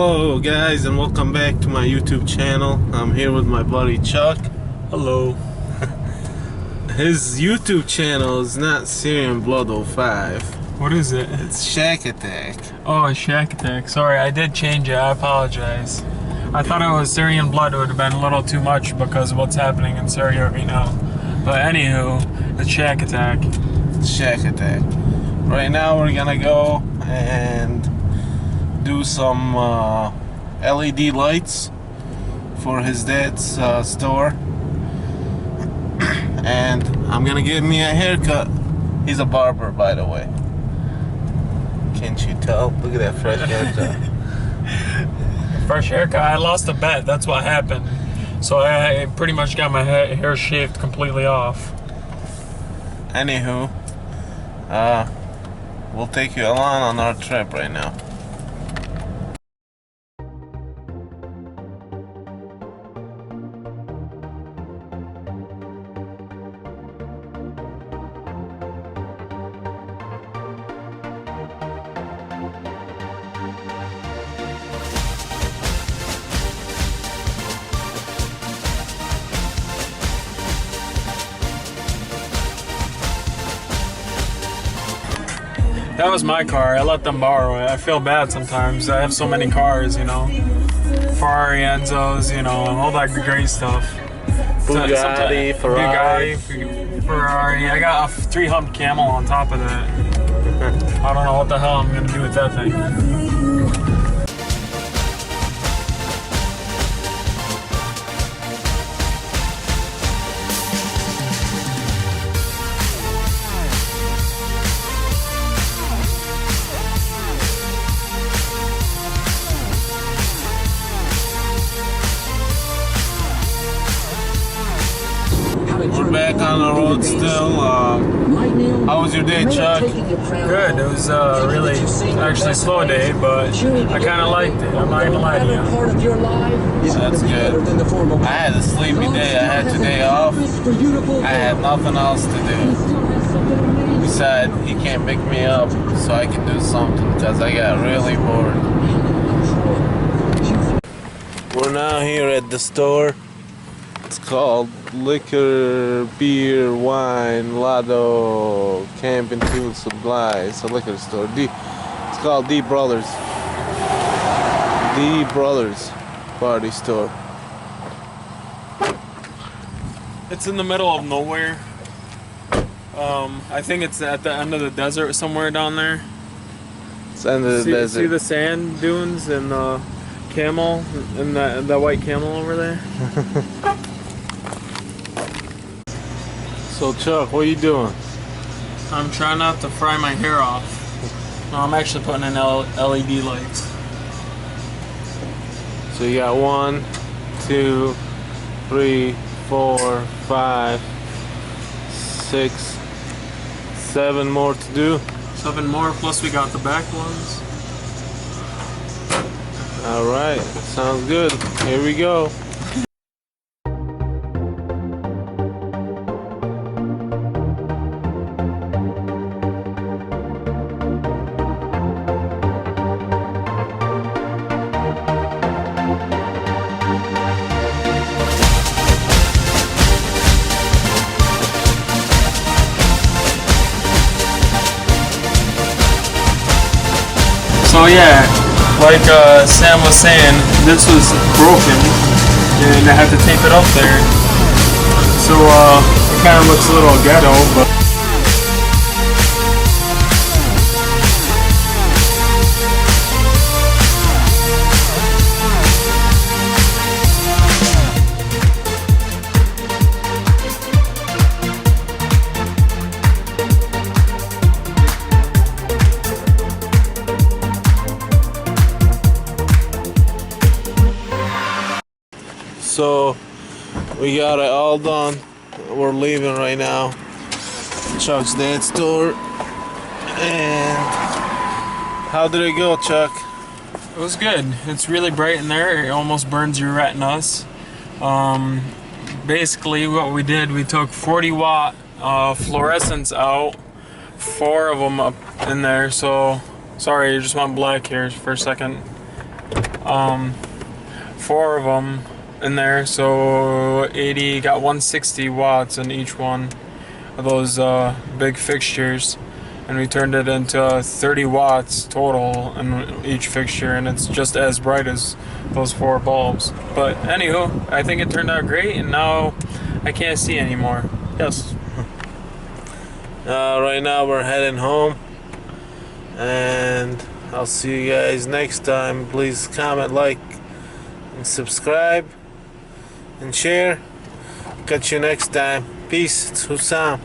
Hello guys, and welcome back to my YouTube channel. I'm here with my buddy Chuck. Hello. His YouTube channel is not Syrian Blood 05. What is it? It's Shack Attack. Oh, Shack Attack. Sorry, I did change it. I apologize. I thought it was Syrian Blood. It would have been a little too much because of what's happening in Syria right now. But anywho, it's Shack Attack. Shack Attack. Right now we're gonna go and do some LED lights for his dad's store. And I'm gonna give me a haircut. He's a barber, by the way. Can't you tell? Look at that fresh haircut. Fresh haircut. I lost a bet. That's what happened. So I pretty much got my hair shaved completely off. Anywho, we'll take you along on our trip right now. That was my car. I let them borrow it. I feel bad sometimes. I have so many cars, you know. Ferrari, Enzos, you know, all that great stuff. Bugatti, Ferrari. Ferrari. I got a 3-hump Camel on top of that. I don't know what the hell I'm going to do with that thing. We're back on the road still. How was your day, Chuck? Good. It was really actually a slow day, but I kind of liked it. I'm not going to lie to you. That's good. I had a sleepy day. I had today off. I had nothing else to do. He said he can't pick me up so I can do something because I got really bored. We're now here at the store. It's called Liquor, Beer, Wine, Lotto, Camping Tool Supply. It's a liquor store. It's called D Brothers. D Brothers Party Store. It's in the middle of nowhere. I think it's at the end of the desert somewhere down there. It's the end of the desert. See the sand dunes and the camel and the white camel over there? So Chuck, what are you doing? I'm trying not to fry my hair off. No, I'm actually putting in LED lights. So you got 1, 2, 3, 4, 5, 6, 7 more to do. 7 more, plus we got the back ones. Alright, sounds good. Here we go. So yeah, like Sam was saying, this was broken and I had to tape it up there. So it kind of looks a little ghetto, but so we got it all done. We're leaving right now. Chuck's dad's store. And how did it go, Chuck? it was good. It's really bright in there. It almost burns your retinas. Basically what we did, we took 40-watt fluorescents out, 4 of them up in there. So sorry, you just went black here for a second. 4 of them in there, so 80 got 160 watts in each one of those big fixtures, and we turned it into 30 watts total in each fixture, and it's just as bright as those 4 bulbs. But anywho, I think it turned out great, and now I can't see anymore. Yes. Right now we're heading home, and I'll see you guys next time. Please comment, like, and subscribe, and share. Catch you next time. Peace. It's Hussam.